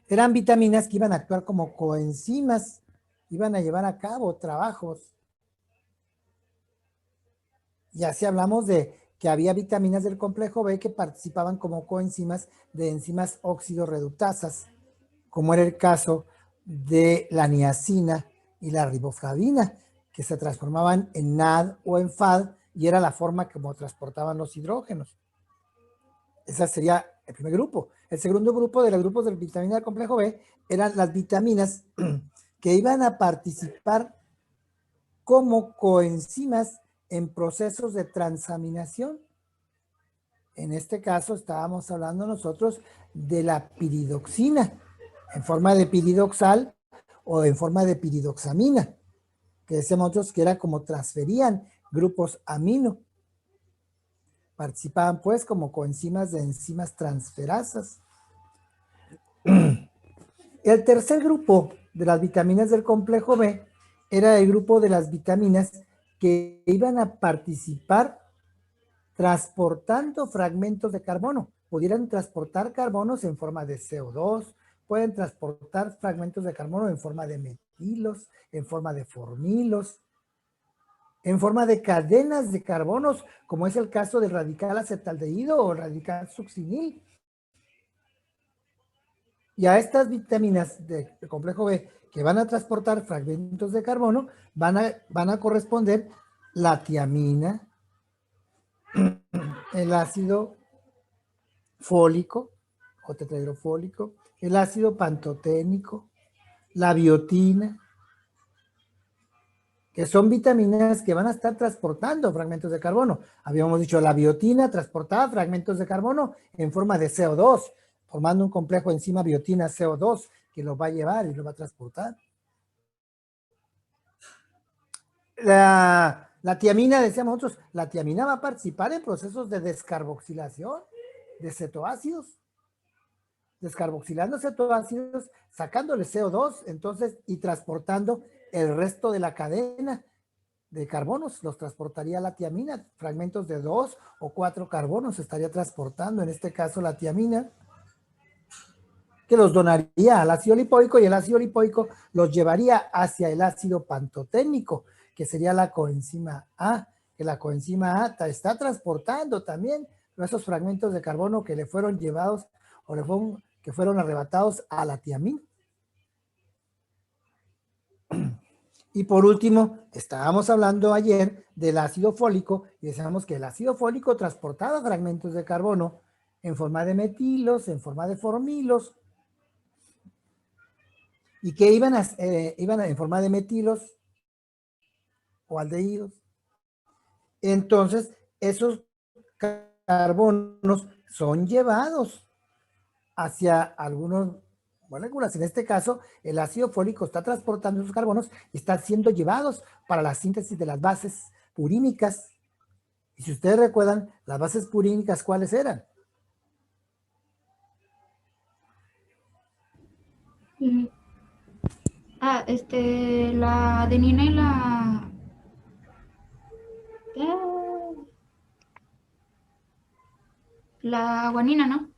Eran vitaminas que iban a actuar como coenzimas, iban a llevar a cabo trabajos. Y así hablamos de que había vitaminas del complejo B que participaban como coenzimas de enzimas óxido-reductasas, como era el caso de la niacina y la riboflavina, que se transformaban en NAD o en FAD y era la forma como transportaban los hidrógenos. Ese sería el primer grupo. El segundo grupo de los grupos de vitamina del complejo B eran las vitaminas que iban a participar como coenzimas en procesos de transaminación. En este caso estábamos hablando nosotros de la piridoxina en forma de piridoxal o en forma de piridoxamina, que decíamos nosotros que era como transferían grupos amino. Participaban pues como coenzimas de enzimas transferasas. El tercer grupo de las vitaminas del complejo B era el grupo de las vitaminas que iban a participar transportando fragmentos de carbono. Pudieran transportar carbonos en forma de CO2, pueden transportar fragmentos de carbono en forma de metilos, en forma de formilos, en forma de cadenas de carbonos, como es el caso del radical acetaldehído o radical succinil. Y a estas vitaminas de complejo B que van a transportar fragmentos de carbono, van a corresponder la tiamina, el ácido fólico o tetrahidrofólico, el ácido pantoténico, la biotina, que son vitaminas que van a estar transportando fragmentos de carbono. Habíamos dicho, la biotina transportaba fragmentos de carbono en forma de CO2, formando un complejo enzima biotina CO2 que lo va a llevar y lo va a transportar. La tiamina, decíamos nosotros, la tiamina va a participar en procesos de descarboxilación de cetoácidos, descarboxilando cetoácidos, sacándole CO2, entonces, y transportando el resto de la cadena de carbonos, los transportaría la tiamina, fragmentos de 2 o 4 carbonos estaría transportando, en este caso la tiamina, que los donaría al ácido lipoico y el ácido lipoico los llevaría hacia el ácido pantoténico, que sería la coenzima A, que la coenzima A está transportando también esos fragmentos de carbono que le fueron llevados o que fueron arrebatados a la tiamina. Y por último, estábamos hablando ayer del ácido fólico y decíamos que el ácido fólico transportaba fragmentos de carbono en forma de metilos, en forma de formilos, y que iban en forma de metilos o aldehídos. Entonces, esos carbonos son llevados hacia algunos moléculas. En este caso, el ácido fólico está transportando esos carbonos y están siendo llevados para la síntesis de las bases purínicas. Y si ustedes recuerdan, las bases purínicas, ¿cuáles eran? La adenina y la guanina, ¿no?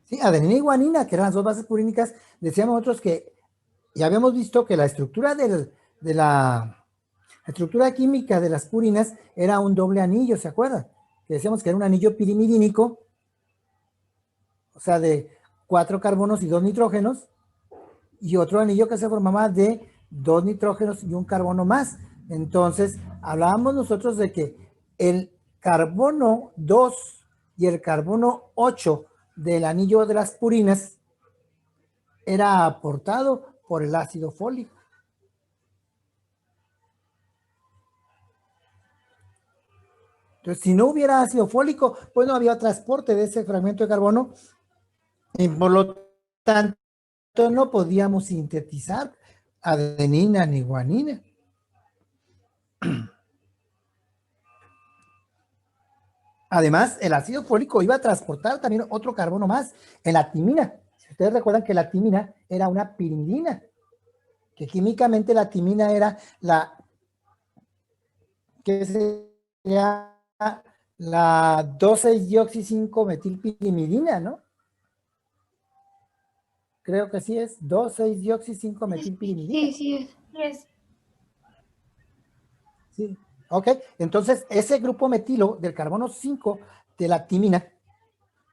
Sí, adenina y guanina, que eran las dos bases purínicas. Decíamos nosotros que ya habíamos visto que la estructura de la estructura química de las purinas era un doble anillo, ¿se acuerdan? Que decíamos que era un anillo pirimidínico, o sea, de 4 carbonos y 2 nitrógenos, y otro anillo que se formaba de 2 nitrógenos y un carbono más. Entonces, hablábamos nosotros de que el carbono 2 y el carbono 8 del anillo de las purinas era aportado por el ácido fólico. Entonces, si no hubiera ácido fólico, pues no había transporte de ese fragmento de carbono y por lo tanto no podíamos sintetizar adenina ni guanina. Además, el ácido fólico iba a transportar también otro carbono más en la timina. Si ustedes recuerdan que la timina era una pirimidina, que químicamente la timina era que sería la 2,6-dioxi-5-metilpirimidina, ¿no? creo que sí es 2,6-dioxi 5-metilpirimidina. Sí, sí es. Yes. Sí, ok. Entonces, ese grupo metilo del carbono 5 de la timina,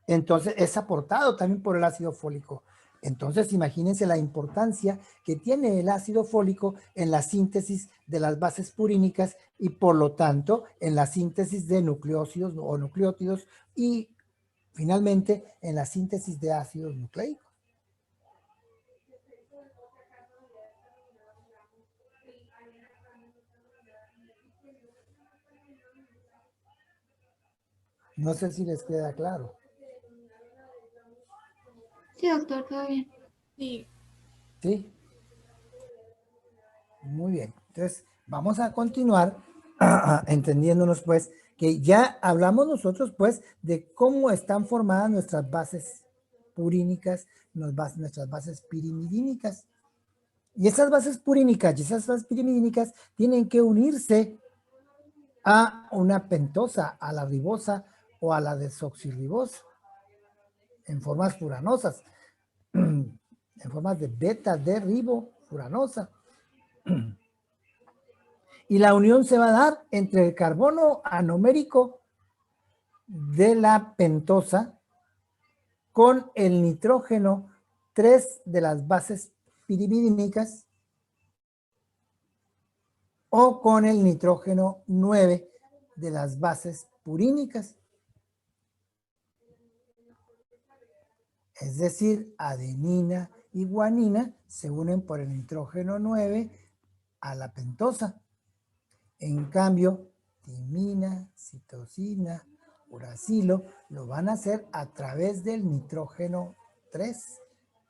entonces es aportado también por el ácido fólico. Entonces, imagínense la importancia que tiene el ácido fólico en la síntesis de las bases purínicas y por lo tanto en la síntesis de nucleósidos o nucleótidos y finalmente en la síntesis de ácidos nucleicos. No sé si les queda claro. Sí, doctor, todo bien. Sí. ¿Sí? Muy bien. Entonces, vamos a continuar entendiéndonos pues que ya hablamos nosotros pues de cómo están formadas nuestras bases purínicas, nuestras bases pirimidínicas. Y esas bases purínicas y esas bases pirimidínicas tienen que unirse a una pentosa, a la ribosa o a la desoxirribosa en formas furanosas, en formas de beta de ribofuranosa. Y la unión se va a dar entre el carbono anomérico de la pentosa con el nitrógeno 3 de las bases pirimidínicas o con el nitrógeno 9 de las bases purínicas. Es decir, adenina y guanina se unen por el nitrógeno 9 a la pentosa. En cambio, timina, citosina, uracilo lo van a hacer a través del nitrógeno 3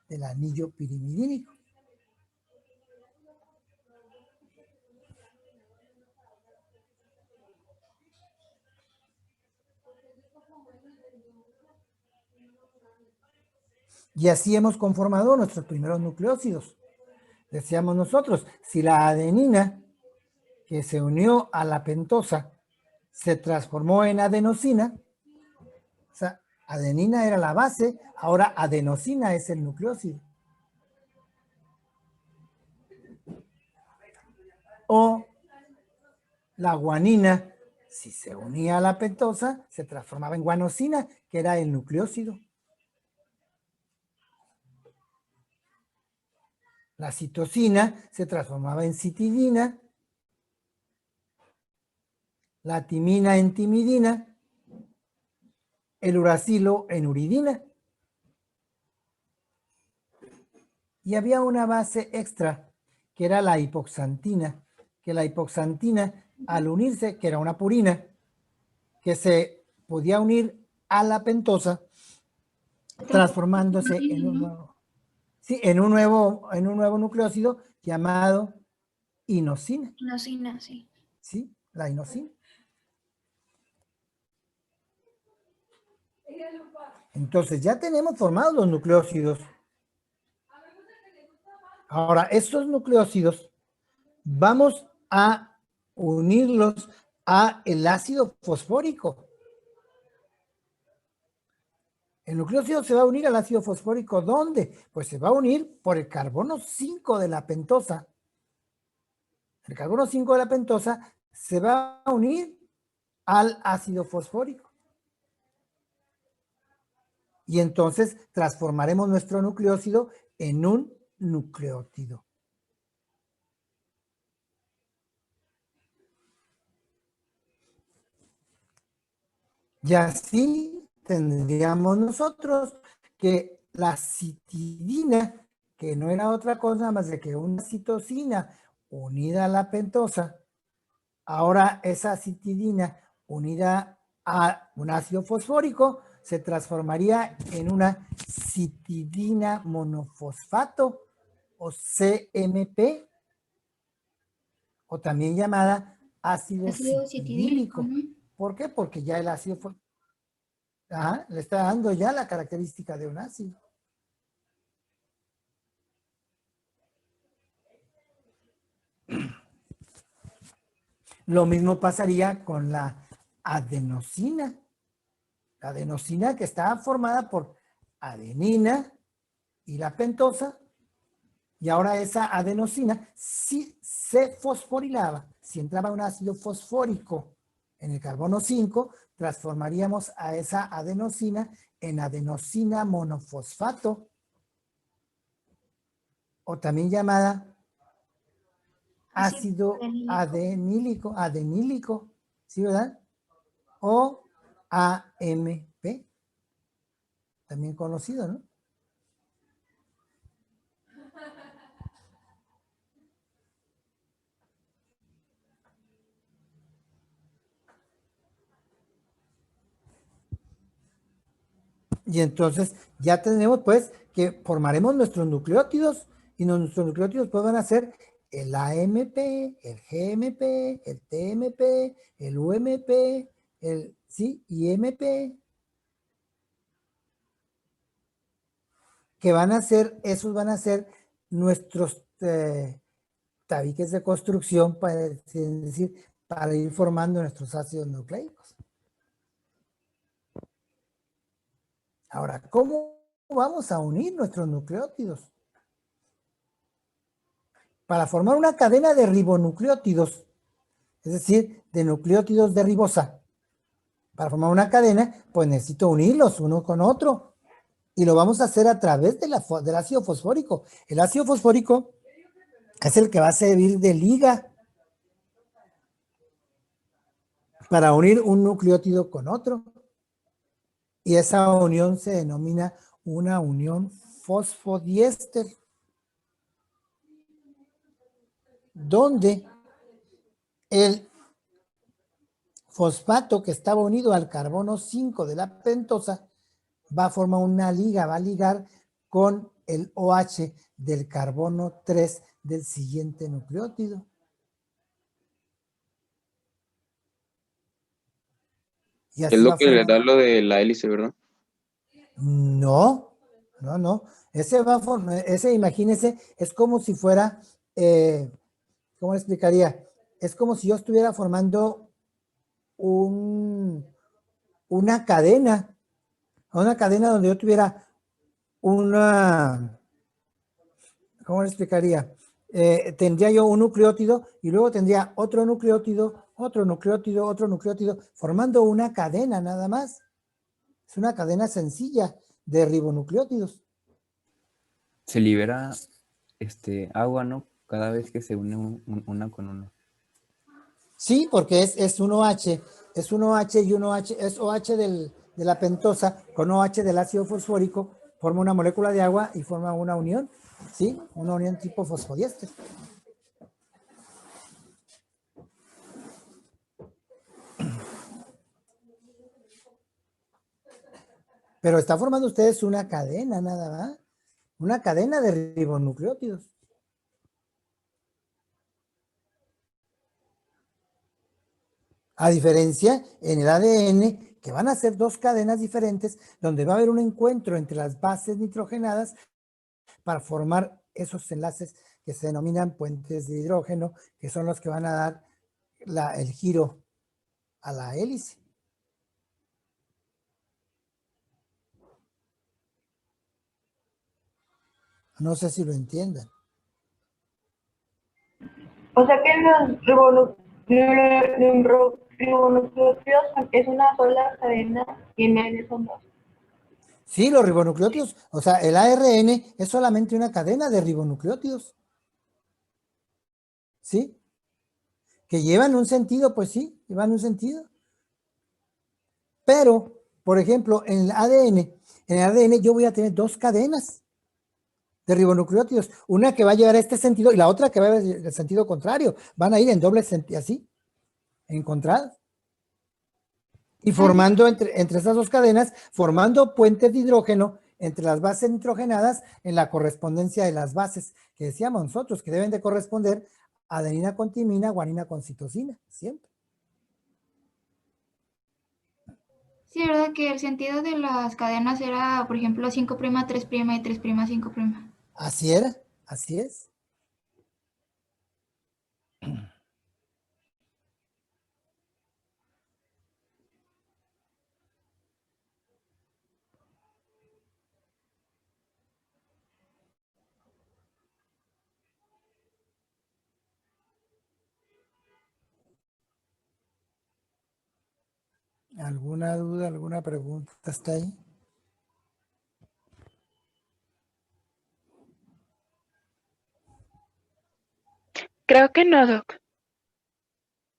del anillo pirimidínico. Y así hemos conformado nuestros primeros nucleósidos. Decíamos nosotros, si la adenina que se unió a la pentosa se transformó en adenosina, o sea, adenina era la base, ahora adenosina es el nucleósido. O la guanina, si se unía a la pentosa, se transformaba en guanosina, que era el nucleósido. La citosina se transformaba en citidina, la timina en timidina, el uracilo en uridina. Y había una base extra, que era la hipoxantina, que la hipoxantina, al unirse, que era una purina, que se podía unir a la pentosa, transformándose en un nuevo, sí, en un nuevo nucleósido llamado inosina. Inosina, sí. ¿Sí? La inosina. Entonces ya tenemos formados los nucleósidos. Ahora, estos nucleósidos vamos a unirlos a el ácido fosfórico. El nucleósido se va a unir al ácido fosfórico, ¿dónde? Pues se va a unir por el carbono 5 de la pentosa. El carbono 5 de la pentosa se va a unir al ácido fosfórico. Y entonces transformaremos nuestro nucleósido en un nucleótido. Y así tendríamos nosotros que la citidina, que no era otra cosa más de que una citosina unida a la pentosa, ahora esa citidina unida a un ácido fosfórico se transformaría en una citidina monofosfato o CMP, o también llamada ácido Ácido citidílico. citidílico, ¿no? ¿Por qué? Porque ya el ácido le está dando ya la característica de un ácido. Lo mismo pasaría con la adenosina. La adenosina que está formada por adenina y la pentosa, y ahora esa adenosina, si se fosforilaba, si entraba un ácido fosfórico en el carbono 5, transformaríamos a esa adenosina en adenosina monofosfato, o también llamada ácido adenílico, ¿sí, verdad? O AMP, también conocido, ¿no? Y entonces ya tenemos pues que formaremos nuestros nucleótidos y nuestros nucleótidos pues van a ser el AMP, el GMP, el TMP, el UMP, el sí, IMP, que van a ser, esos van a ser nuestros tabiques de construcción para, es decir, para ir formando nuestros ácidos nucleicos. Ahora, ¿cómo vamos a unir nuestros nucleótidos? Para formar una cadena de ribonucleótidos, es decir, de nucleótidos de ribosa. Para formar una cadena, pues necesito unirlos uno con otro. Y lo vamos a hacer a través de del ácido fosfórico. El ácido fosfórico es el que va a servir de liga para unir un nucleótido con otro. Y esa unión se denomina una unión fosfodiéster, donde el fosfato que estaba unido al carbono 5 de la pentosa va a formar una liga, va a ligar con el OH del carbono 3 del siguiente nucleótido. Y Es así lo va a que le formar. da lo de la hélice, ¿verdad? No, no, no. Ese va a formar, ese imagínese, es como si fuera, ¿cómo le explicaría? Es como si yo estuviera formando una cadena donde yo tuviera una, ¿cómo le explicaría? Tendría yo un nucleótido y luego tendría otro nucleótido, otro nucleótido, otro nucleótido, formando una cadena nada más. Es una cadena sencilla de ribonucleótidos. Se libera agua, ¿no? Cada vez que se une una con una. Sí, porque es un OH, es un OH y un OH, es OH de la pentosa con OH del ácido fosfórico, forma una molécula de agua y forma una unión, ¿sí? Una unión tipo fosfodiéster. Pero está formando ustedes una cadena nada más, una cadena de ribonucleótidos. A diferencia en el ADN, que van a ser dos cadenas diferentes, donde va a haber un encuentro entre las bases nitrogenadas para formar esos enlaces que se denominan puentes de hidrógeno, que son los que van a dar el giro a la hélice. No sé si lo entiendan. O sea que los ribonucleótidos es una sola cadena y en ADN son dos. Sí, los ribonucleótidos, o sea, el ARN es solamente una cadena de ribonucleótidos. ¿Sí? Que llevan un sentido, pues sí, llevan un sentido. Pero, por ejemplo, en el ADN yo voy a tener dos cadenas de ribonucleótidos, una que va a llevar este sentido y la otra que va a llevar el sentido contrario. Van a ir en doble sentido, así, encontradas. Y formando entre esas dos cadenas, formando puentes de hidrógeno entre las bases nitrogenadas en la correspondencia de las bases que decíamos nosotros, que deben de corresponder adenina con timina, guanina con citosina, siempre. Sí, ¿verdad? Que el sentido de las cadenas era, por ejemplo, 5' 3' y 3' 5'. Así era, así es. ¿Alguna duda, alguna pregunta hasta ahí? Creo que no, Doc.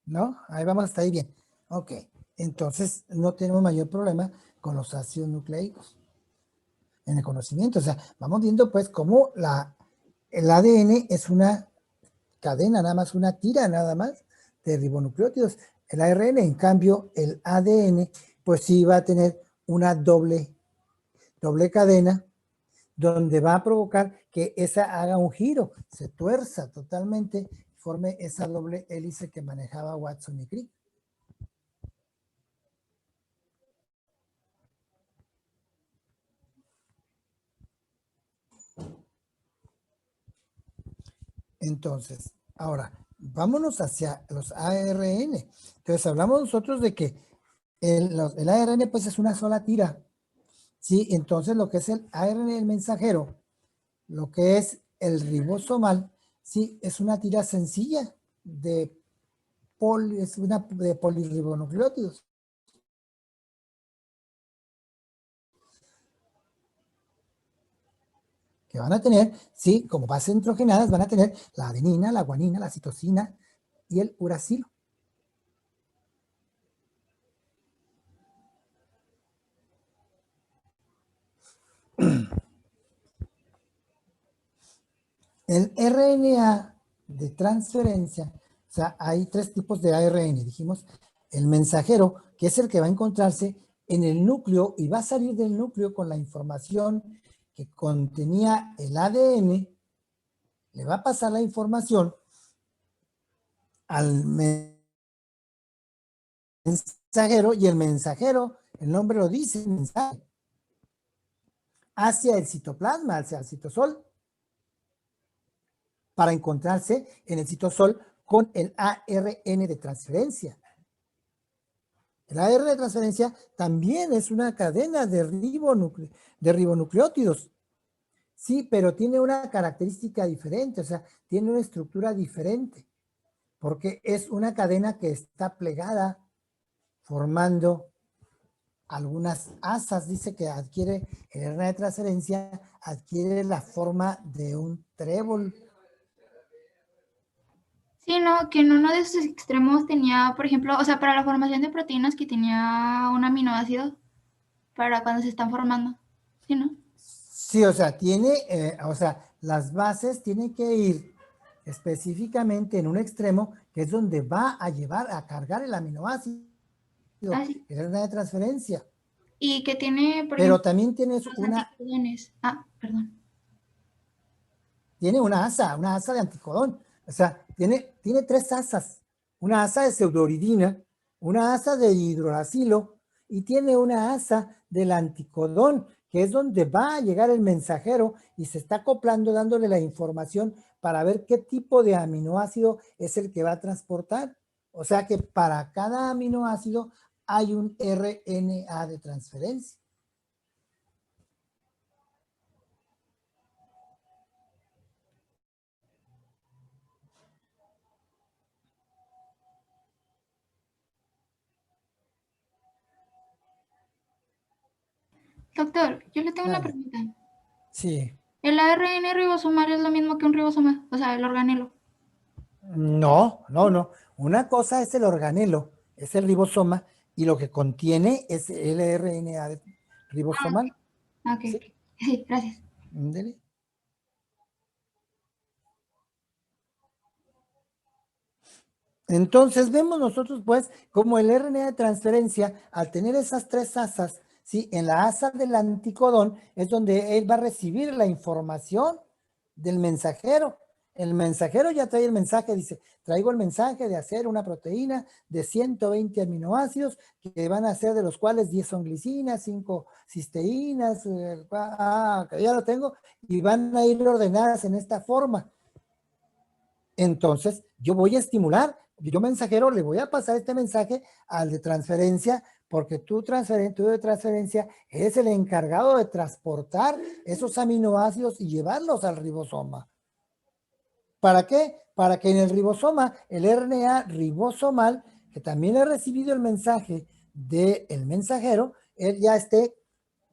¿No? Ahí vamos hasta ahí bien. Ok, entonces no tenemos mayor problema con los ácidos nucleicos en el conocimiento. O sea, vamos viendo pues cómo el ADN es una cadena, nada más una tira nada más de ribonucleótidos. El ARN, en cambio, el ADN, pues sí va a tener una doble cadena donde va a provocar que esa haga un giro, se tuerza totalmente, forme esa doble hélice que manejaba Watson y Crick. Entonces, ahora, vámonos hacia los ARN. Entonces, hablamos nosotros de que el ARN pues es una sola tira, ¿sí? Entonces, lo que es el ARN del mensajero, lo que es el ribosomal, sí, es una tira sencilla de polirribonucleótidos. Que van a tener, sí, como bases nitrogenadas, van a tener la adenina, la guanina, la citosina y el uracilo. El RNA de transferencia, o sea, hay tres tipos de ARN, dijimos, el mensajero, que es el que va a encontrarse en el núcleo y va a salir del núcleo con la información que contenía el ADN, le va a pasar la información al mensajero y el mensajero, el nombre lo dice, mensaje, hacia el citoplasma, hacia el citosol, para encontrarse en el citosol con el ARN de transferencia. El ARN de transferencia también es una cadena de ribonucleótidos, sí, pero tiene una característica diferente, o sea, tiene una estructura diferente, porque es una cadena que está plegada formando algunas asas. Dice que adquiere, el RNA de transferencia adquiere la forma de un trébol. Sí, no, que en uno de sus extremos tenía, por ejemplo, o sea, para la formación de proteínas que tenía un aminoácido para cuando se están formando. Sí, ¿no? Sí, o sea, las bases tienen que ir específicamente en un extremo, que es donde va a llevar a cargar el aminoácido, Ah, sí. el RNA de transferencia. Y que tiene, por Pero ejemplo, también tienes los anticodones. Ah, perdón. tiene una asa de anticodón. O sea, tiene tres asas. Una asa de pseudouridina, una asa de hidrolacilo y tiene una asa del anticodón, que es donde va a llegar el mensajero y se está acoplando, dándole la información para ver qué tipo de aminoácido es el que va a transportar. O sea que para cada aminoácido hay un RNA de transferencia. Doctor, yo le tengo una Vale. pregunta. Sí. ¿El ARN ribosomal es lo mismo que un ribosoma? O sea, el organelo. No. Una cosa es el organelo, es el ribosoma, y lo que contiene es el RNA ribosomal. Ah, ok, ¿Sí? ok. Sí, gracias. Ándele. Entonces vemos nosotros pues como el RNA de transferencia, al tener esas tres asas, ¿sí? En la asa del anticodón es donde él va a recibir la información del mensajero. El mensajero ya trae el mensaje, dice, traigo el mensaje de hacer una proteína de 120 aminoácidos que van a ser, de los cuales 10 son glicinas, 5 cisteínas, que ya lo tengo, y van a ir ordenadas en esta forma. Entonces, yo voy a estimular, yo mensajero le voy a pasar este mensaje al de transferencia, porque tú de transferencia es el encargado de transportar esos aminoácidos y llevarlos al ribosoma. ¿Para qué? Para que en el ribosoma, el RNA ribosomal, que también ha recibido el mensaje del mensajero, él ya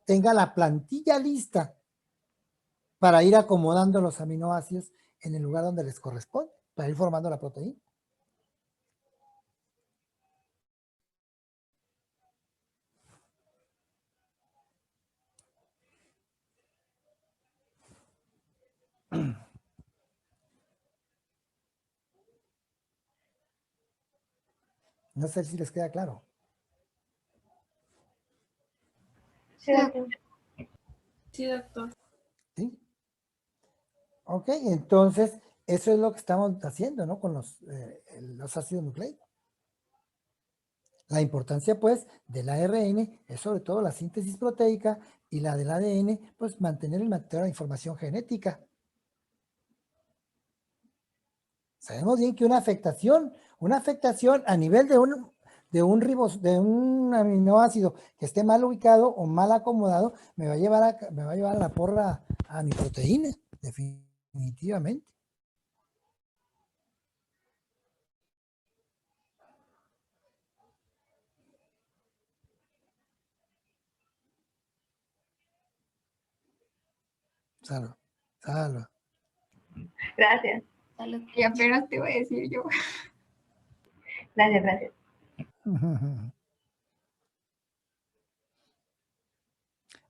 tenga la plantilla lista para ir acomodando los aminoácidos en el lugar donde les corresponde, para ir formando la proteína. No sé si les queda claro. Sí, doctor. Sí, doctor. ¿Sí? Ok, entonces eso es lo que estamos haciendo, ¿no? Con los ácidos nucleicos. La importancia, pues, del ARN es sobre todo la síntesis proteica y la del ADN, pues, mantener el material de información genética. Sabemos bien que una afectación a nivel de un aminoácido que esté mal ubicado o mal acomodado, me va a llevar a la porra a mi proteína, definitivamente. Salud, salud. Gracias, Salud, y apenas te iba a decir yo. gracias.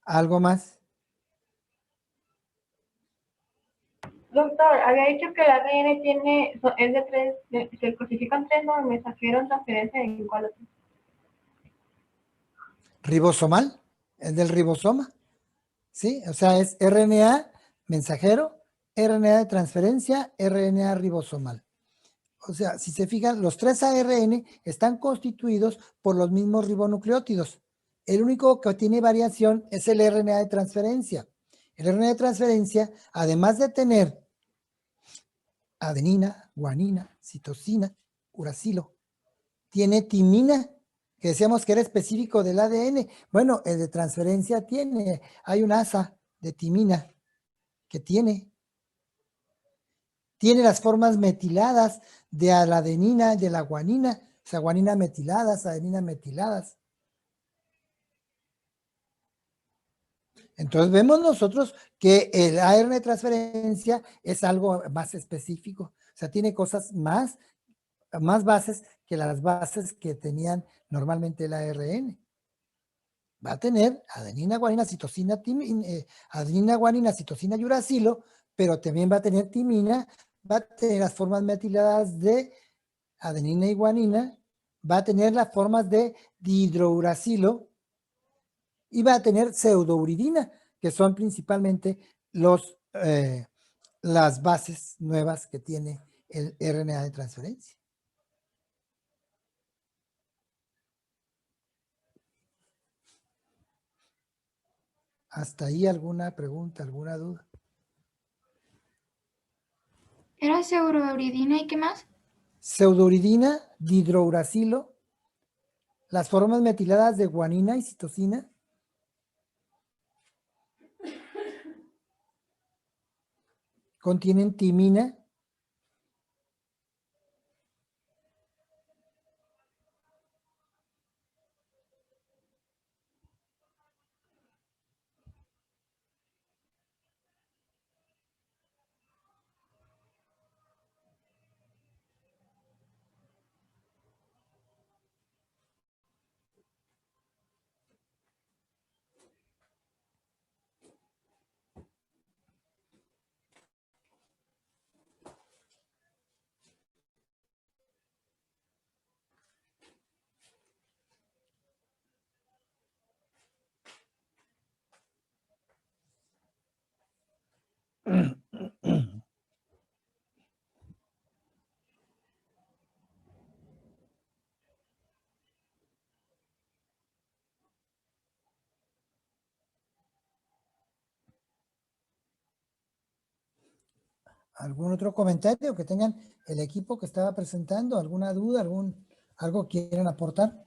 ¿Algo más? Doctor, había dicho que el ADN es de tres, se codifican tres, ¿no? Mensajeros, transferencia, ¿en cuál otro? Ribosomal, es del ribosoma, ¿sí? O sea, es RNA mensajero, RNA de transferencia, RNA ribosomal. O sea, si se fijan, los tres ARN están constituidos por los mismos ribonucleótidos. El único que tiene variación es el RNA de transferencia. El RNA de transferencia, además de tener adenina, guanina, citosina, uracilo, tiene timina, que decíamos que era específico del ADN. Bueno, el de transferencia hay un asa de timina que tiene las formas metiladas de la adenina y de la guanina, o sea, guanina metiladas, adenina metiladas. Entonces vemos nosotros que el ARN de transferencia es algo más específico, o sea, tiene cosas más bases que las bases que tenían normalmente el ARN. Va a tener adenina, guanina, citosina, adenina, guanina, citosina y uracilo, pero también va a tener timina, va a tener las formas metiladas de adenina y guanina, va a tener las formas de dihidrouracilo y va a tener pseudouridina, que son principalmente las bases nuevas que tiene el RNA de transferencia. ¿Hasta ahí alguna pregunta, alguna duda? ¿Era pseudouridina y qué más? Pseudouridina, dihidrouracilo, las formas metiladas de guanina y citosina. Contienen timina. ¿Algún otro comentario que tengan el equipo que estaba presentando? ¿Alguna duda? ¿Algo quieren aportar?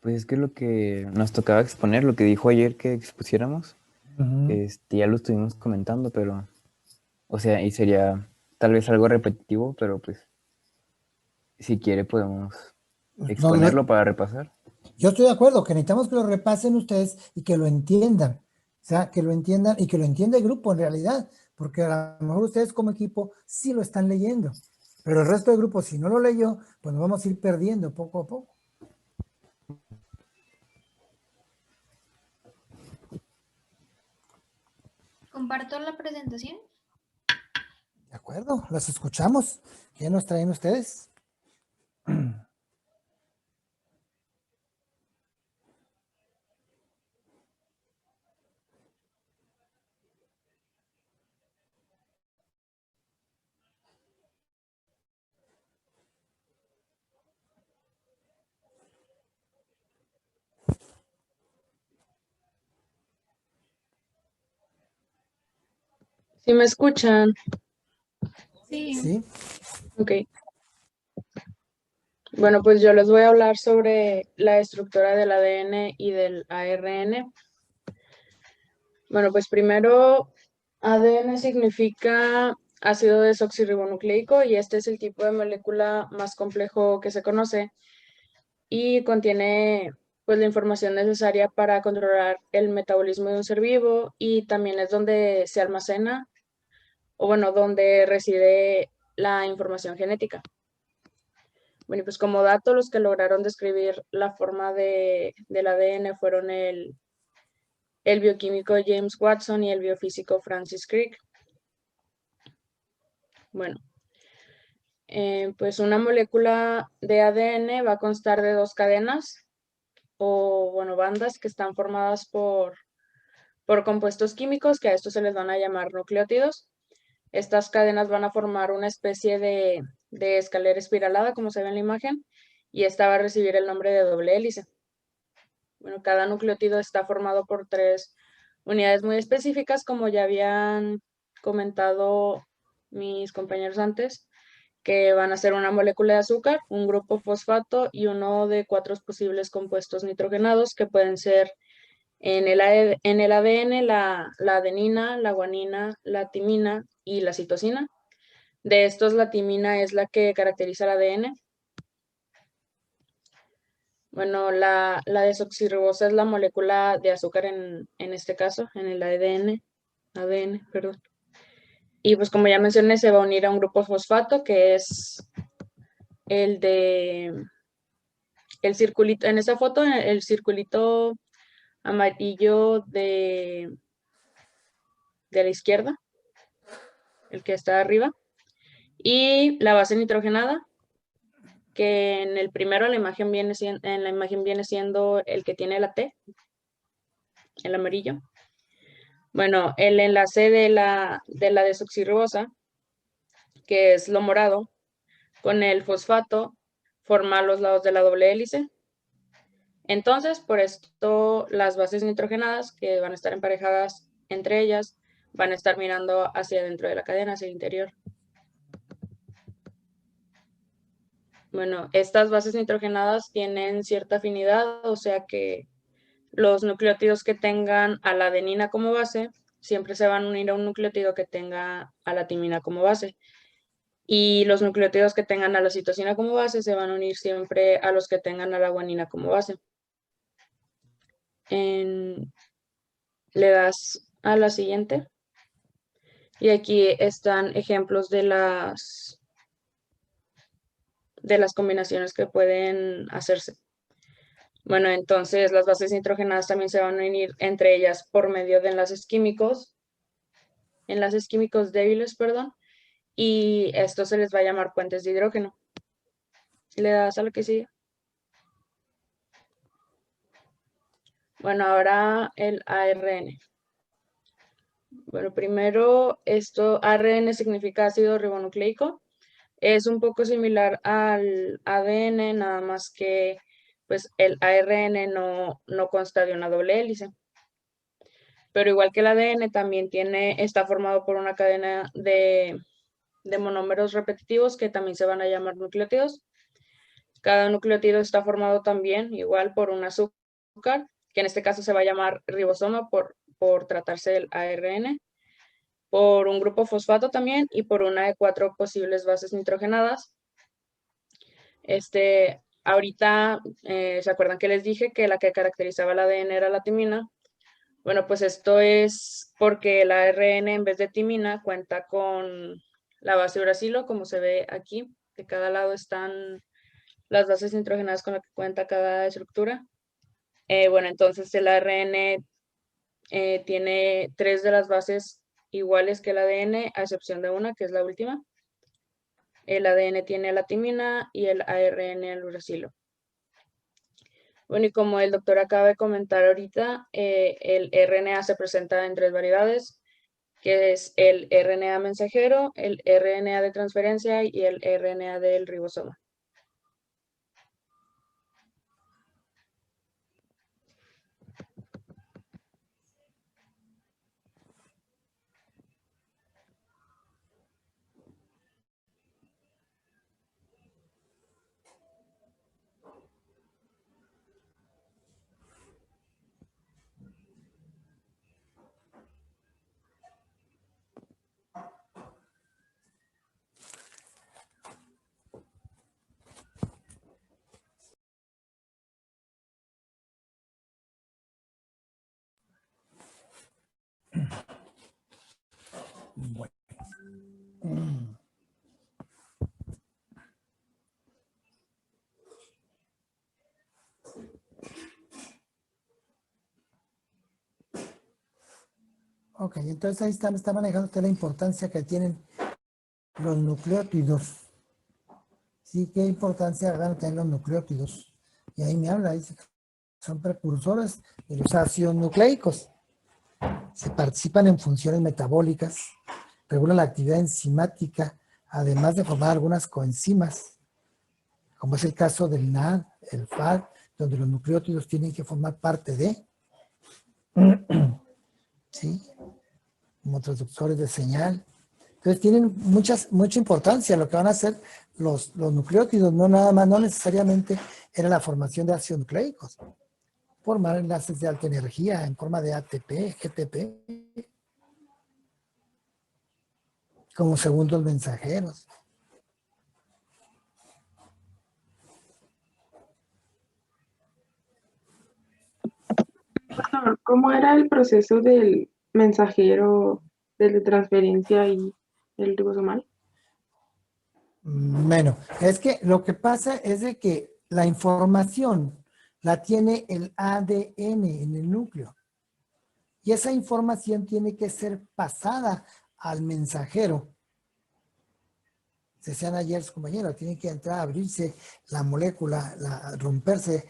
Pues es que lo que nos tocaba exponer, lo que dijo ayer que expusiéramos, Ujú. ya lo estuvimos comentando, pero, o sea, y sería tal vez algo repetitivo, pero pues si quiere podemos No, no, exponerlo para repasar. yo estoy de acuerdo que necesitamos que lo repasen ustedes y que lo entiendan. O sea, que lo entiendan y que lo entienda el grupo en realidad, porque a lo mejor ustedes como equipo sí lo están leyendo, pero el resto del grupo, si no lo leyó, pues nos vamos a ir perdiendo poco a poco. Comparto la presentación. ¿De acuerdo? Los escuchamos. ¿Qué nos traen ustedes? ¿Sí me escuchan? Sí. Sí. Ok. Bueno, pues yo les voy a hablar sobre la estructura del ADN y del ARN. Bueno, pues primero, ADN significa ácido desoxirribonucleico y este es el tipo de molécula más complejo que se conoce y contiene pues la información necesaria para controlar el metabolismo de un ser vivo y también es donde se almacena o bueno, donde reside la información genética. Bueno, y pues como dato, los que lograron describir la forma del ADN fueron el bioquímico James Watson y el biofísico Francis Crick. Bueno, pues una molécula de ADN va a constar de dos cadenas o, bueno, bandas que están formadas por compuestos químicos, que a estos se les van a llamar nucleótidos. Estas cadenas van a formar una especie de escalera espiralada, como se ve en la imagen, y esta va a recibir el nombre de doble hélice. Bueno, cada nucleótido está formado por 3 unidades muy específicas, como ya habían comentado mis compañeros antes, que van a ser una molécula de azúcar, un grupo fosfato y uno de 4 posibles compuestos nitrogenados, que pueden ser en el ADN la adenina, la guanina, la timina y la citosina. De estos, la timina es la que caracteriza el ADN. Bueno, la desoxirribosa es la molécula de azúcar en este caso, en el ADN, perdón. Y pues como ya mencioné, se va a unir a un grupo fosfato que es el el circulito, en esa foto, el circulito amarillo de la izquierda, el que está arriba. Y la base nitrogenada, que en el primero la imagen viene siendo el que tiene la T, el amarillo. Bueno, el enlace de la desoxirribosa, que es lo morado, con el fosfato, forma los lados de la doble hélice. Entonces, por esto, las bases nitrogenadas, que van a estar emparejadas entre ellas, van a estar mirando hacia dentro de la cadena, hacia el interior. Bueno, estas bases nitrogenadas tienen cierta afinidad, o sea que los nucleótidos que tengan a la adenina como base siempre se van a unir a un nucleótido que tenga a la timina como base. Y los nucleótidos que tengan a la citosina como base se van a unir siempre a los que tengan a la guanina como base. Le das a la siguiente. Y aquí están ejemplos de las combinaciones que pueden hacerse. Bueno, entonces las bases nitrogenadas también se van a unir entre ellas por medio de enlaces químicos débiles, perdón, y esto se les va a llamar puentes de hidrógeno. Le das a lo que sigue. Bueno, ahora el ARN. Bueno, primero esto, ARN significa ácido ribonucleico. Es un poco similar al ADN, nada más que pues el ARN no consta de una doble hélice. Pero igual que el ADN también está formado por una cadena de monómeros repetitivos que también se van a llamar nucleótidos. Cada nucleótido está formado también igual por un azúcar, que en este caso se va a llamar ribosoma por tratarse del ARN, por un grupo fosfato también y por una de 4 posibles bases nitrogenadas. Ahorita, ¿se acuerdan que les dije que la que caracterizaba el ADN era la timina? Bueno, pues esto es porque el ARN en vez de timina cuenta con la base uracilo, como se ve aquí. De cada lado están las bases nitrogenadas con las que cuenta cada estructura. Bueno, entonces el ARN tiene 3 de las bases iguales que el ADN, a excepción de una, que es la última. El ADN tiene la timina y el ARN el uracilo. Bueno, y como el doctor acaba de comentar ahorita, el RNA se presenta en 3 variedades, que es el RNA mensajero, el RNA de transferencia y el RNA del ribosoma. Bueno. Ok, entonces ahí está manejando usted la importancia que tienen los nucleótidos. Sí, qué importancia van a tener los nucleótidos. Y ahí me habla, dice que son precursores de los ácidos nucleicos. Se participan en funciones metabólicas, regulan la actividad enzimática, además de formar algunas coenzimas, como es el caso del NAD, el FAD, donde los nucleótidos tienen que formar parte de, ¿sí? Como transductores de señal. Entonces tienen mucha importancia lo que van a hacer los nucleótidos, no nada más, no necesariamente era la formación de ácidos nucleicos. Formar enlaces de alta energía en forma de ATP, GTP, como segundos mensajeros. Doctor, ¿cómo era el proceso del mensajero, de transferencia y el ribosomal? Bueno, es que lo que pasa es de que la información la tiene el ADN en el núcleo. Y esa información tiene que ser pasada al mensajero. Decían ayer sus compañeros, tiene que entrar a abrirse la molécula, romperse,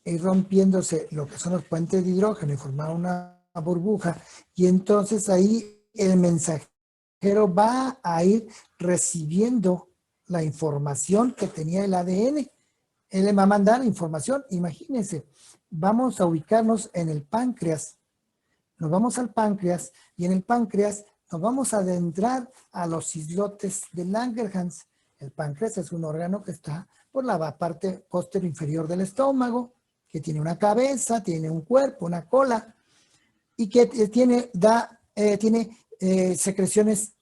ir rompiéndose lo que son los puentes de hidrógeno y formar una burbuja. Y entonces ahí el mensajero va a ir recibiendo la información que tenía el ADN. Él le va a mandar información. Imagínense, vamos a ubicarnos en el páncreas. Nos vamos al páncreas y en el páncreas nos vamos a adentrar a los islotes de Langerhans. El páncreas es un órgano que está por la parte posterior inferior del estómago, que tiene una cabeza, tiene un cuerpo, una cola, y que tiene secreciones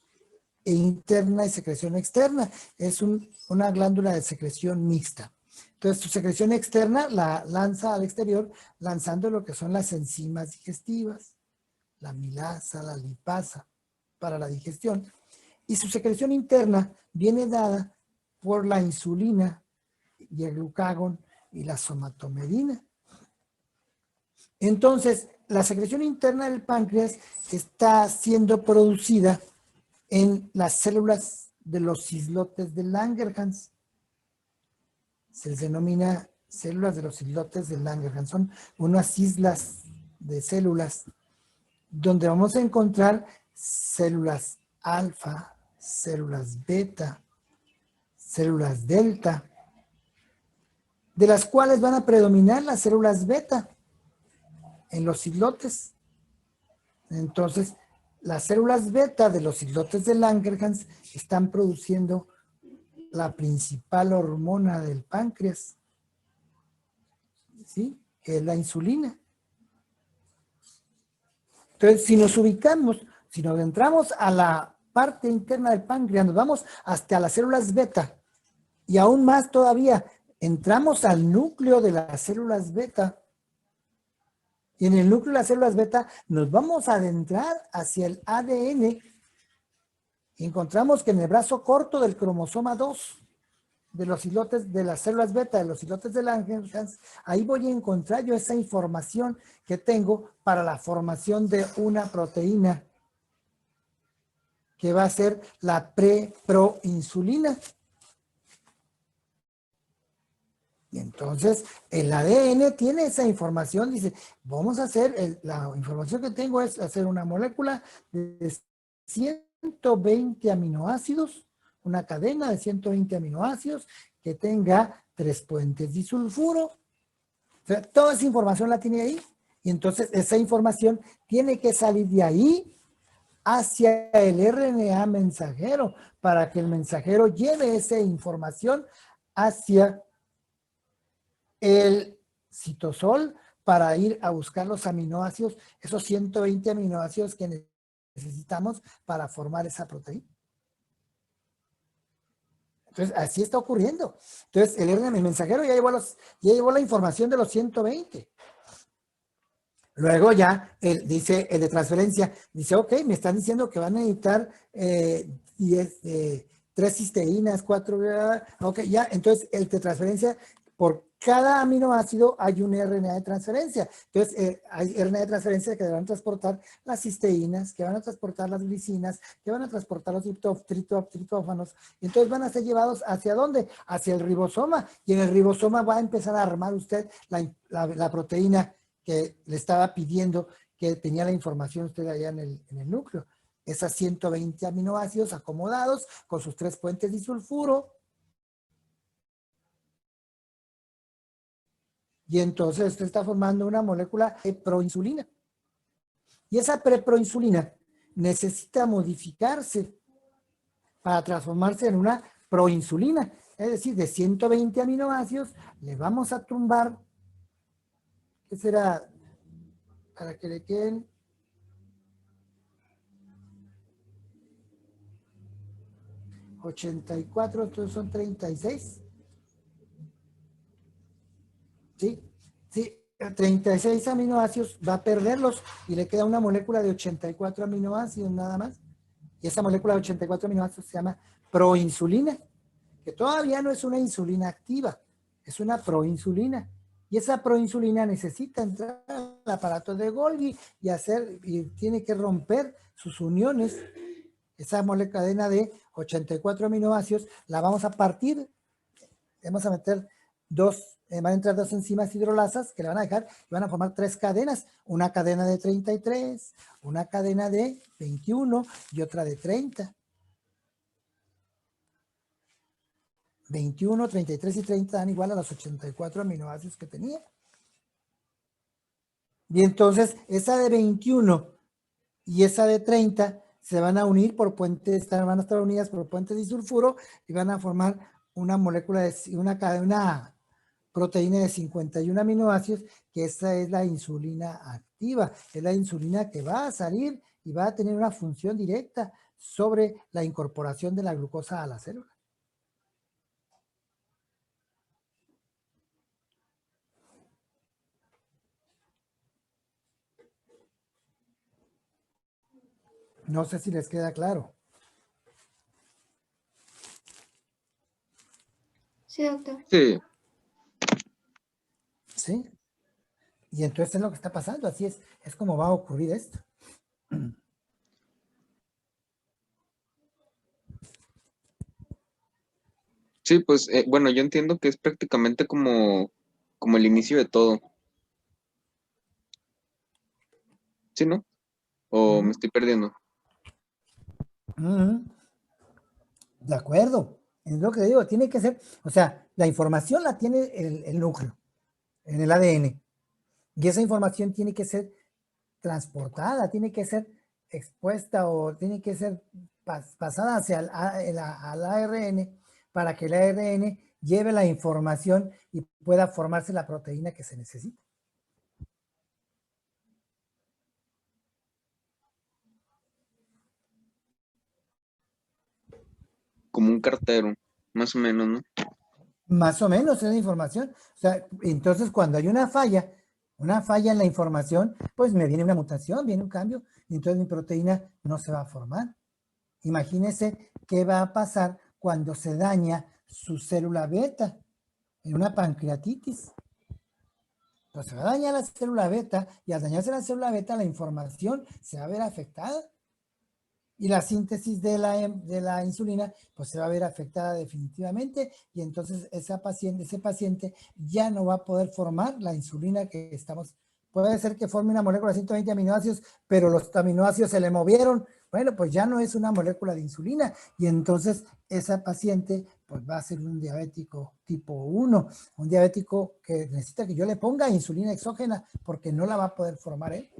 interna y secreción externa. Es una glándula de secreción mixta. Entonces, su secreción externa la lanza al exterior, lanzando lo que son las enzimas digestivas, la amilasa, la lipasa, para la digestión. Y su secreción interna viene dada por la insulina y el glucagón y la somatomedina. Entonces, la secreción interna del páncreas está siendo producida en las células de los islotes de Langerhans. Se les denomina células de los islotes de Langerhans. Son unas islas de células donde vamos a encontrar células alfa, células beta, células delta, de las cuales van a predominar las células beta en los islotes. Entonces, las células beta de los islotes de Langerhans están produciendo la principal hormona del páncreas, ¿sí? Que es la insulina. Entonces, si nos ubicamos, si nos entramos a la parte interna del páncreas, nos vamos hasta las células beta, y aún más todavía, entramos al núcleo de las células beta, y en el núcleo de las células beta nos vamos a adentrar hacia el ADN, y encontramos que en el brazo corto del cromosoma 2, de los islotes, de las células beta, de los islotes de Langerhans, ahí voy a encontrar yo esa información que tengo para la formación de una proteína que va a ser la preproinsulina. Y entonces el ADN tiene esa información, dice, vamos a hacer, la información que tengo es hacer una molécula de 120 aminoácidos, una cadena de 120 aminoácidos que tenga 3 puentes disulfuro. O sea, toda esa información la tiene ahí. Y entonces esa información tiene que salir de ahí hacia el RNA mensajero para que el mensajero lleve esa información hacia el citosol para ir a buscar los aminoácidos, esos 120 aminoácidos que necesitamos para formar esa proteína. Entonces, así está ocurriendo. Entonces, el RNA mensajero ya llevó la información de los 120. Luego ya, dice el de transferencia, dice, ok, me están diciendo que van a necesitar 3 cisteínas, 4, ok, ya, entonces el de transferencia, por cada aminoácido hay un RNA de transferencia. Entonces, hay RNA de transferencia que van a transportar las cisteínas, que van a transportar las glicinas, que van a transportar los triptófanos. Y entonces van a ser llevados ¿hacia dónde? Hacia el ribosoma. Y en el ribosoma va a empezar a armar usted la proteína que le estaba pidiendo, que tenía la información usted allá en el núcleo. Esas 120 aminoácidos acomodados con sus 3 puentes disulfuro. Y entonces usted está formando una molécula de proinsulina. Y esa preproinsulina necesita modificarse para transformarse en una proinsulina. Es decir, de 120 aminoácidos le vamos a tumbar, ¿qué será? Para que le queden 84, entonces son 36. ¿Sí? Sí, 36 aminoácidos va a perderlos y le queda una molécula de 84 aminoácidos nada más. Y esa molécula de 84 aminoácidos se llama proinsulina, que todavía no es una insulina activa, es una proinsulina. Y esa proinsulina necesita entrar al aparato de Golgi y tiene que romper sus uniones. Esa molécula cadena de 84 aminoácidos la vamos a partir, vamos a meter van a entrar 2 enzimas hidrolasas que le van a dejar y van a formar 3 cadenas, una cadena de 33, una cadena de 21 y otra de 30. 21, 33 y 30 dan igual a los 84 aminoácidos que tenía. Y entonces esa de 21 y esa de 30 se van a unir por puentes, van a estar unidas por puentes disulfuro y van a formar una molécula de una proteína de 51 aminoácidos, que esa es la insulina activa, es la insulina que va a salir y va a tener una función directa sobre la incorporación de la glucosa a la célula. No sé si les queda claro. Sí, doctor. Sí. ¿Sí? Y entonces es lo que está pasando, así es como va a ocurrir esto. Sí, pues bueno, yo entiendo que es prácticamente como el inicio de todo. ¿Sí, no? ¿O me estoy perdiendo? De acuerdo, es lo que digo, tiene que ser, o sea, la información la tiene el núcleo, en el ADN, y esa información tiene que ser transportada, tiene que ser expuesta o tiene que ser pasada hacia al ARN para que el ARN lleve la información y pueda formarse la proteína que se necesita. Como un cartero, más o menos, ¿no? Más o menos es la información. O sea, entonces cuando hay una falla en la información, pues me viene una mutación, viene un cambio, y entonces mi proteína no se va a formar. Imagínense qué va a pasar cuando se daña su célula beta en una pancreatitis. Pues se va a dañar la célula beta y al dañarse la célula beta la información se va a ver afectada. Y la síntesis de la insulina pues se va a ver afectada definitivamente y entonces ese paciente ya no va a poder formar la insulina que estamos. Puede ser que forme una molécula de 120 aminoácidos, pero los aminoácidos se le movieron. Bueno, pues ya no es una molécula de insulina y entonces esa paciente pues va a ser un diabético tipo 1, un diabético que necesita que yo le ponga insulina exógena porque no la va a poder formar él.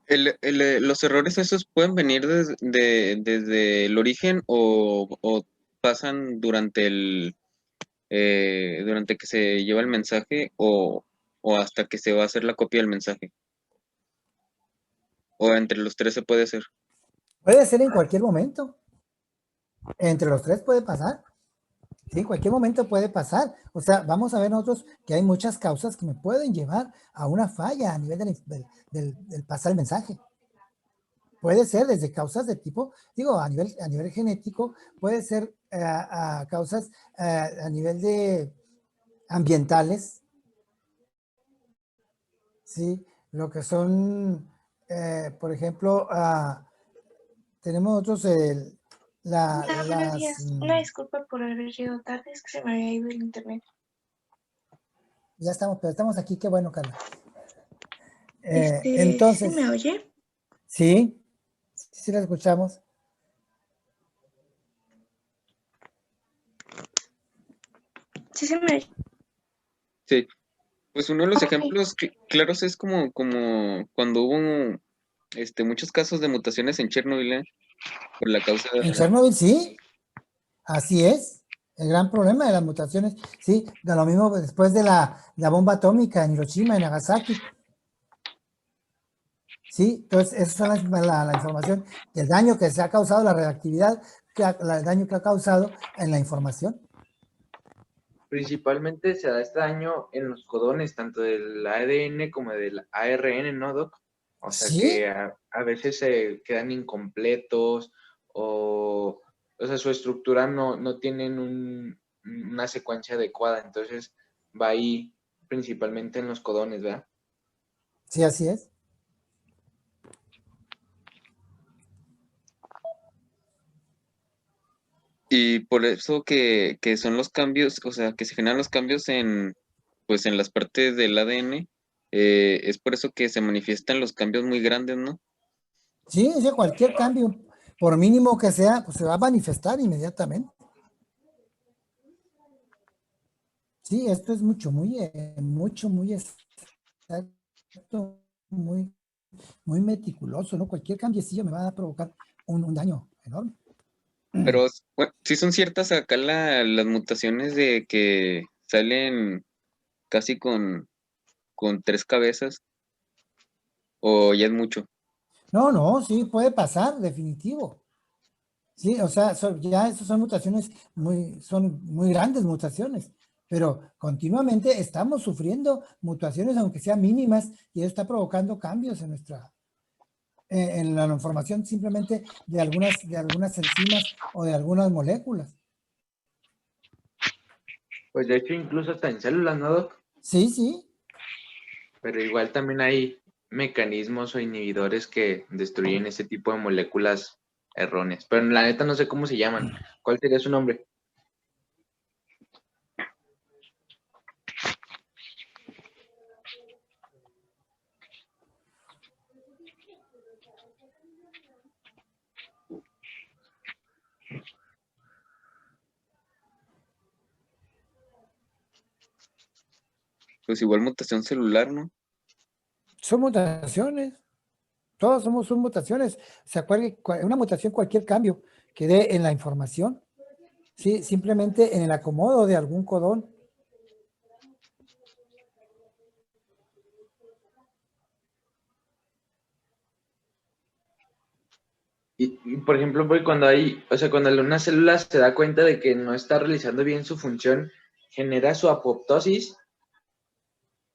¿Los errores esos pueden venir desde el origen o pasan durante que se lleva el mensaje o hasta que se va a hacer la copia del mensaje? ¿O entre los tres se puede hacer? Puede ser en cualquier momento. Entre los tres puede pasar. Sí, en cualquier momento puede pasar. O sea, vamos a ver nosotros que hay muchas causas que me pueden llevar a una falla a nivel del pasar el mensaje. Puede ser desde causas de tipo, digo, a nivel genético, puede ser a causas a nivel de ambientales, ¿sí? Lo que son, por ejemplo, tenemos otros, Hola, buenos días. Una las, disculpa por haber llegado tarde, es que se me había ido el internet. ya estamos, pero estamos aquí, qué bueno, Carla. ¿Sí Entonces, me oye? sí, sí la escuchamos. Sí se me oye. Sí. Pues uno de los Ok. ejemplos claros es como cuando hubo muchos casos de mutaciones en Chernobyl, ¿eh? Por la causa En Chernobyl, sí, así es. El gran problema de las mutaciones, sí, de lo mismo después de la bomba atómica en Hiroshima, en Nagasaki. Sí, entonces esa es la información del daño que se ha causado, la reactividad, el daño que ha causado en la información. Principalmente se da este daño en los codones, tanto del ADN como del ARN, ¿no, Doc? O sea Sí, que a veces se quedan incompletos o sea, su estructura no tienen una secuencia adecuada, entonces va ahí principalmente en los codones, ¿verdad? sí, así es. y por eso que son los cambios, o sea, que se generan los cambios pues en las partes del ADN, es por eso que se manifiestan los cambios muy grandes, ¿no? Sí, o sea, cualquier cambio, por mínimo que sea, pues se va a manifestar inmediatamente. Sí, esto es muy exacto, muy meticuloso, ¿no? Cualquier cambiecillo me va a provocar un daño enorme. Pero bueno, sí son ciertas acá las mutaciones de que salen casi con 3 cabezas, o ya es mucho. No, sí, puede pasar, definitivo. Sí, o sea, ya esas son mutaciones son muy grandes mutaciones, pero continuamente estamos sufriendo mutaciones, aunque sean mínimas, y eso está provocando cambios en la formación simplemente de algunas enzimas o de algunas moléculas. Pues de hecho incluso hasta en células, ¿no, Doc? Sí, sí. Pero igual también hay mecanismos o inhibidores que destruyen ese tipo de moléculas erróneas. Pero la neta no sé cómo se llaman. ¿Cuál sería su nombre? Pues igual mutación celular, ¿no? Son mutaciones. Todos son mutaciones. ¿Se acuerdan? Una mutación, cualquier cambio que dé en la información, Sí, simplemente en el acomodo de algún codón. Y, por ejemplo, pues, cuando cuando una célula se da cuenta de que no está realizando bien su función, genera su apoptosis.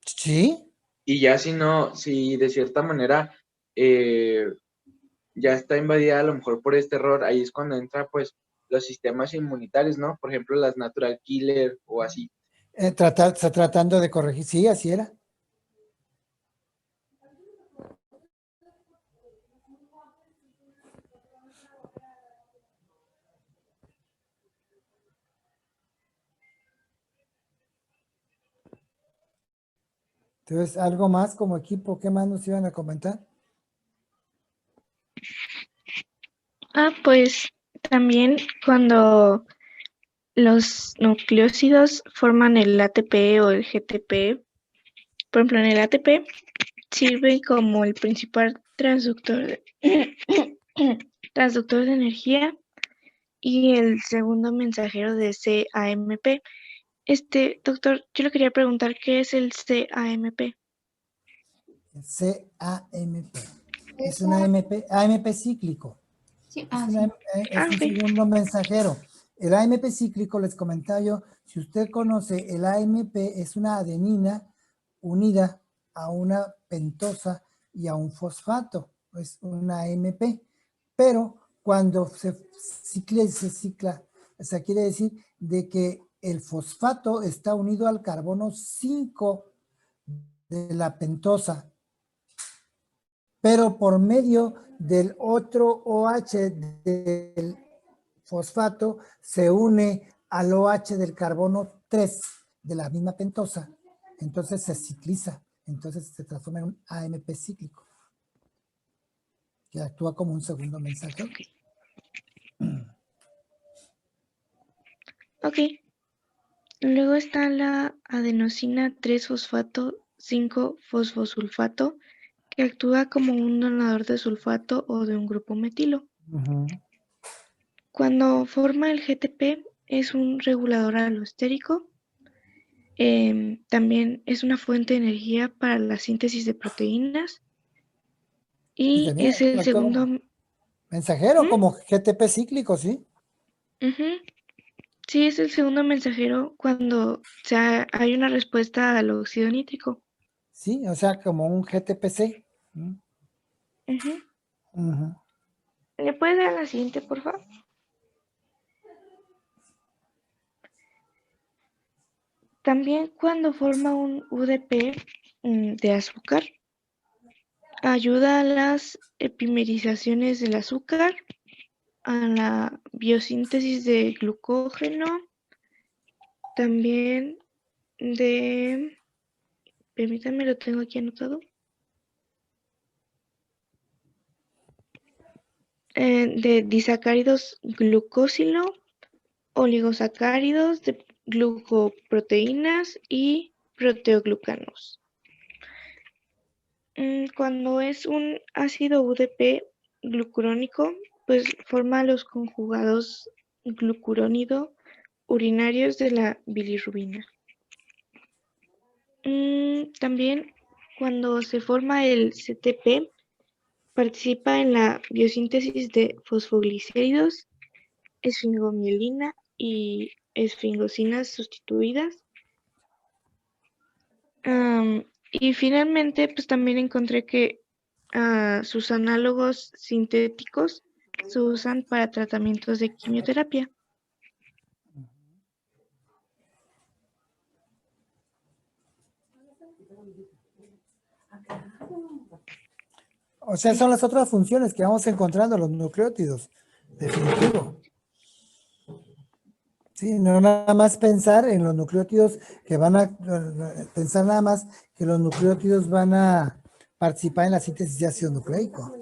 Sí. Y ya si de cierta manera ya está invadida a lo mejor por este error, ahí es cuando entra pues los sistemas inmunitarios, ¿no? Por ejemplo, las natural killer o así. Está tratando de corregir, sí, así era. Entonces, algo más como equipo, ¿qué más nos iban a comentar? Pues también cuando los nucleósidos forman el ATP o el GTP, por ejemplo, en el ATP sirve como el principal transductor transductor de energía y el segundo mensajero de CAMP. Doctor, yo le quería preguntar, ¿qué es el CAMP? CAMP. Es un AMP cíclico. Sí, Es un segundo mensajero. El AMP cíclico, les comentaba yo, si usted conoce, el AMP es una adenina unida a una pentosa y a un fosfato, es una AMP, pero cuando se cicla, o sea, quiere decir de que el fosfato está unido al carbono 5 de la pentosa, pero por medio del otro OH del fosfato se une al OH del carbono 3 de la misma pentosa, entonces se cicliza, entonces se transforma en un AMP cíclico, que actúa como un segundo mensaje. Ok. Luego está la adenosina 3-fosfato 5-fosfosulfato, que actúa como un donador de sulfato o de un grupo metilo. Cuando forma el GTP es un regulador alostérico. También es una fuente de energía para la síntesis de proteínas. Y es el segundo mensajero, como GTP cíclico, ¿sí? Sí, es el segundo mensajero cuando hay una respuesta al óxido nítrico. Sí, o sea, como un GTPC. ¿Le puedes dar la siguiente, por favor? También cuando forma un UDP de azúcar, ayuda a las epimerizaciones del azúcar, a la biosíntesis de glucógeno, también permítanme, lo tengo aquí anotado, de disacáridos glucósilo, oligosacáridos, de glucoproteínas y proteoglucanos. Cuando es un ácido UDP glucurónico, pues forma los conjugados glucurónido urinarios de la bilirrubina. También cuando se forma el CTP, participa en la biosíntesis de fosfoglicéridos, esfingomielina y esfingosinas sustituidas. Y finalmente, pues también encontré que sus análogos sintéticos se usan para tratamientos de quimioterapia. O sea, son las otras funciones que vamos encontrando los nucleótidos. Definitivo. Sí, no nada más pensar en los nucleótidos pensar nada más que los nucleótidos van a participar en la síntesis de ácido nucleico.